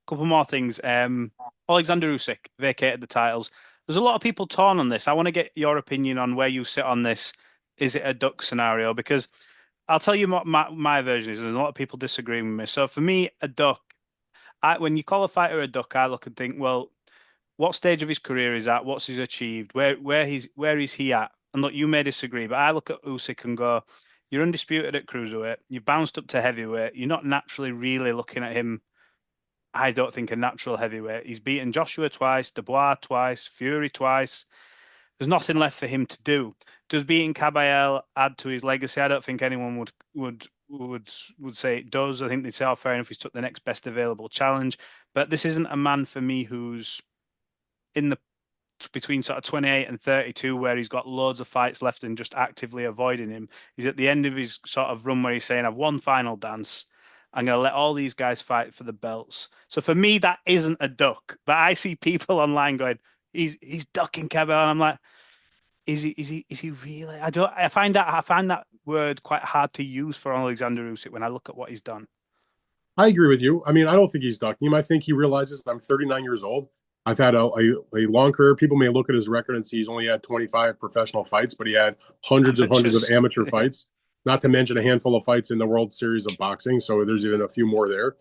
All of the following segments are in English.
couple more things. Alexander Usyk vacated the titles. There's a lot of people torn on this. I want to get your opinion on where you sit on this. Is it a duck scenario? Because I'll tell you what my version is, and a lot of people disagree with me. So for me, a duck, when you call a fighter a duck, I look and think, well, what stage of his career is at? What's he's achieved? Where is he at? And look, you may disagree, but I look at Usyk and go, you're undisputed at cruiserweight. You've bounced up to heavyweight. You're not naturally really looking at him. I don't think a natural heavyweight. He's beaten Joshua twice, Dubois twice, Fury twice. There's nothing left for him to do. Does beating Caballero add to his legacy? I don't think anyone would say it does. I think they'd say, oh, fair enough, he's took the next best available challenge. But this isn't a man for me who's in the between sort of 28 and 32 where he's got loads of fights left and just actively avoiding him. He's at the end of his sort of run where he's saying, I've won final dance. I'm going to let all these guys fight for the belts. So for me, that isn't a duck. But I see people online going, he's ducking Kevin. And I'm like, is he really? I find that word quite hard to use for Alexander Usyk when I look at what he's done. I agree with you. I mean, I don't think he's ducking him. I think he realizes I'm 39 years old. I've had a long career. People may look at his record and see he's only had 25 professional fights, but he had hundreds and hundreds of amateur fights, not to mention a handful of fights in the World Series of Boxing. So there's even a few more there.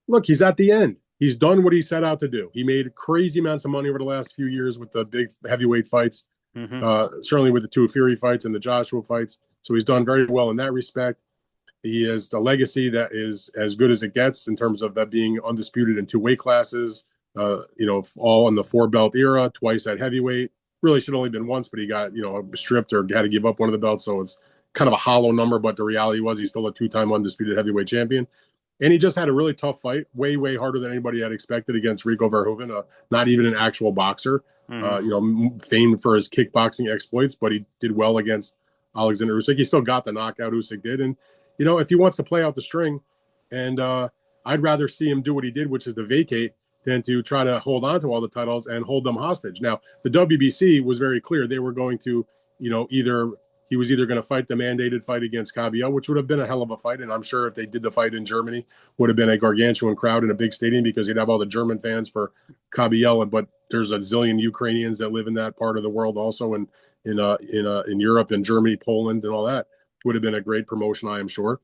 Look, he's at the end. He's done what he set out to do. He made crazy amounts of money over the last few years with the big heavyweight fights, certainly with the two Fury fights and the Joshua fights. So he's done very well in that respect. He has a legacy that is as good as it gets in terms of that being undisputed in two weight classes, all in the four belt era, twice at heavyweight. Really should have only been once, but he got, stripped or had to give up one of the belts. So it's kind of a hollow number, but the reality was he's still a two-time undisputed heavyweight champion. And he just had a really tough fight, way, way harder than anybody had expected against Rico Verhoeven, not even an actual boxer, famed for his kickboxing exploits, but he did well against Alexander Usyk. He still got the knockout Usyk did. And, if he wants to play out the string, and I'd rather see him do what he did, which is to vacate, than to try to hold on to all the titles and hold them hostage. Now, the WBC was very clear. They were going to, he was either going to fight the mandated fight against Caballero, which would have been a hell of a fight. And I'm sure if they did the fight in Germany, would have been a gargantuan crowd in a big stadium because you'd have all the German fans for Caballero. But there's a zillion Ukrainians that live in that part of the world also, and in Europe and Germany, Poland, and all that. Would have been a great promotion, I am sure.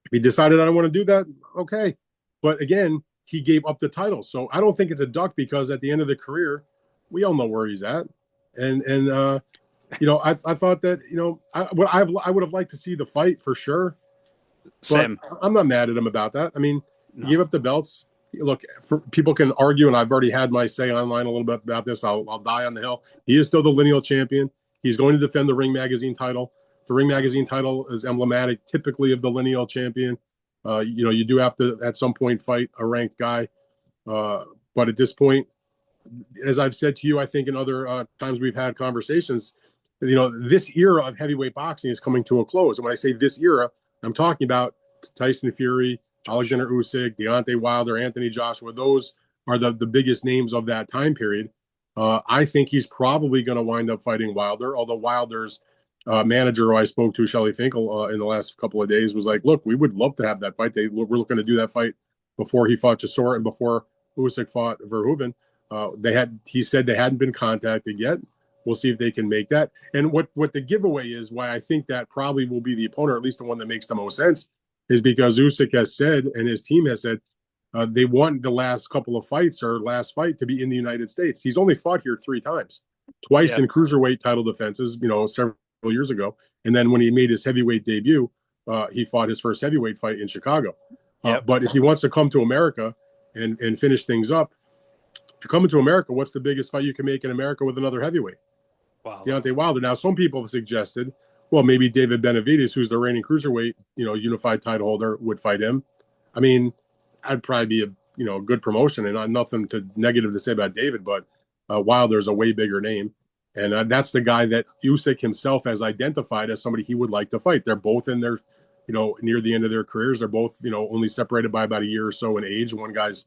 If he decided I don't want to do that, okay. But again, he gave up the title. So I don't think it's a duck because at the end of the career, we all know where he's at. And I thought that, I would have liked to see the fight for sure. Same. But I'm not mad at him about that. I mean, he gave up the belts. Look, people can argue, and I've already had my say online a little bit about this. I'll die on the hill. He is still the lineal champion. He's going to defend the Ring Magazine title. The Ring Magazine title is emblematic typically of the lineal champion. You do have to, at some point, fight a ranked guy. But at this point, as I've said to you, I think in other times we've had conversations, this era of heavyweight boxing is coming to a close. And when I say this era, I'm talking about Tyson Fury, Alexander Usyk, Deontay Wilder, Anthony Joshua. Those are the biggest names of that time period. I think he's probably going to wind up fighting Wilder, although Wilder's manager who I spoke to, Shelley Finkel, in the last couple of days was like, look, we would love to have that fight. They were looking to do that fight before he fought Chisora and before Usyk fought Verhoeven. He said they hadn't been contacted yet. We'll see if they can make that. And what the giveaway is, why I think that probably will be the opponent, or at least the one that makes the most sense, is because Usyk has said, and his team has said, they want the last couple of fights or last fight to be in the United States. He's only fought here 3 times, twice in cruiserweight title defenses, several years ago. And then when he made his heavyweight debut, he fought his first heavyweight fight in Chicago. But if he wants to come to America and finish things up, if you're coming to America, what's the biggest fight you can make in America with another heavyweight? Wow. It's Deontay Wilder. Now, some people have suggested, well, maybe David Benavidez, who's the reigning cruiserweight, unified title holder, would fight him. I mean, I'd probably be a good promotion, and nothing negative to say about David, but Wilder's a way bigger name. And that's the guy that Usyk himself has identified as somebody he would like to fight. They're both in their, near the end of their careers. They're both, only separated by about a year or so in age. One guy's,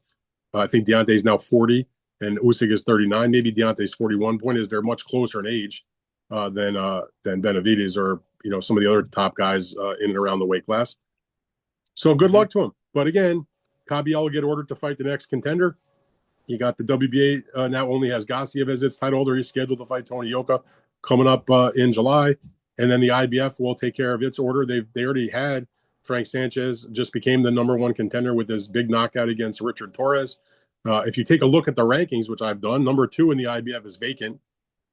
I think Deontay's now 40 and Usyk is 39. Maybe Deontay's 41. Point is they're much closer in age than Benavidez or, some of the other top guys in and around the weight class. So good luck to him. But again, Kabiel will get ordered to fight the next contender. You got the WBA now only has Gassiev as its title holder. He's scheduled to fight Tony Yoka coming up in July. And then the IBF will take care of its order. They already had Frank Sanchez, just became the number one contender with his big knockout against Richard Torres. If you take a look at the rankings, which I've done, number 2 in the IBF is vacant.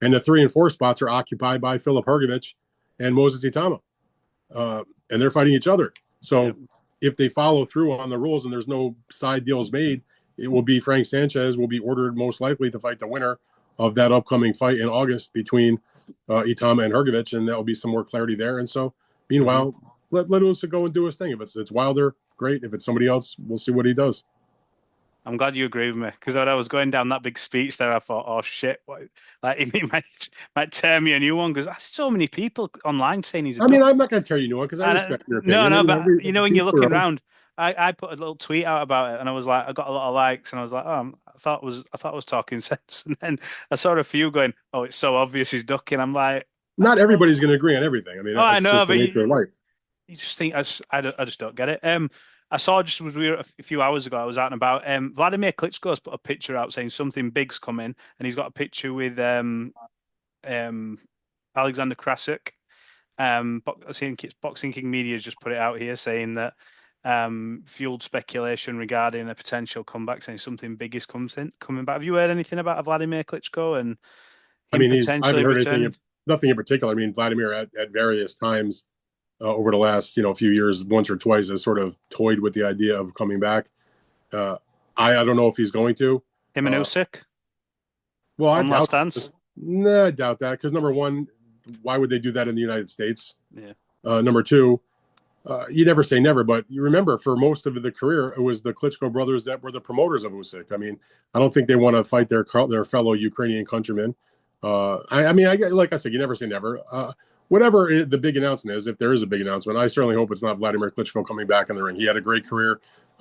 And the 3 and 4 spots are occupied by Filip Hrgovic and Moses Itama. And they're fighting each other. So if they follow through on the rules and there's no side deals made, it will be Frank Sanchez will be ordered most likely to fight the winner of that upcoming fight in August between Itama and Hrgovic, and there will be some more clarity there. And so, meanwhile, let Usyk go and do his thing. If it's Wilder, great. If it's somebody else, we'll see what he does. I'm glad you agree with me because when I was going down that big speech there, I thought, "Oh shit!" Like he might tear me a new one because there's so many people online saying he's a I mean, duck. I'm not going to tear you a new one because I respect your No, opinion. no, And, but when you're each their looking own. around, I put a little tweet out about it, and I was like, I got a lot of likes, and I was like, oh, I thought I was talking sense, and then I saw a few going, oh, it's so obvious he's ducking. I'm like, Not everybody's going to agree on everything. I mean, oh, I that's know, just the but nature of life. you just think I just don't get it. I saw just was weird a few hours ago. I was out and about. Vladimir Klitschko's put a picture out saying something big's coming, and he's got a picture with um, Alexander Krasik. I think it's Boxing King Media's just put it out here saying that fueled speculation regarding a potential comeback, saying something big is coming back. Have you heard anything about Vladimir Klitschko and I him mean, I haven't potentially heard anything, returning? nothing in particular. I mean, Vladimir at various times over the last few years, once or twice, has sort of toyed with the idea of coming back. Uh, I don't know if he's going to. Him and Uh, Usyk well, I on last doubt. dance. Nah, I doubt that because number one, why would they do that in the United States? Yeah. Number two, you never say never, but you remember for most of the career, it was the Klitschko brothers that were the promoters of Usyk. I mean, I don't think they want to fight their fellow Ukrainian countrymen. I mean, like I said, you never say never. Whatever the big announcement is, if there is a big announcement, I certainly hope it's not Vladimir Klitschko coming back in the ring. He had a great career.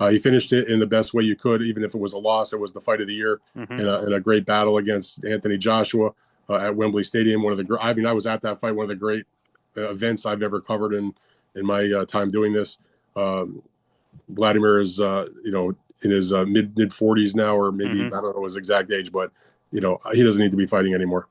He finished it in the best way you could, even if it was a loss. It was the fight of the year Hmm. in a great battle against Anthony Joshua at Wembley Stadium. I mean, I was at that fight, one of the great events I've ever covered in my time doing this. Vladimir is, in his mid 40s now, or maybe Hmm. I don't know his exact age, but he doesn't need to be fighting anymore.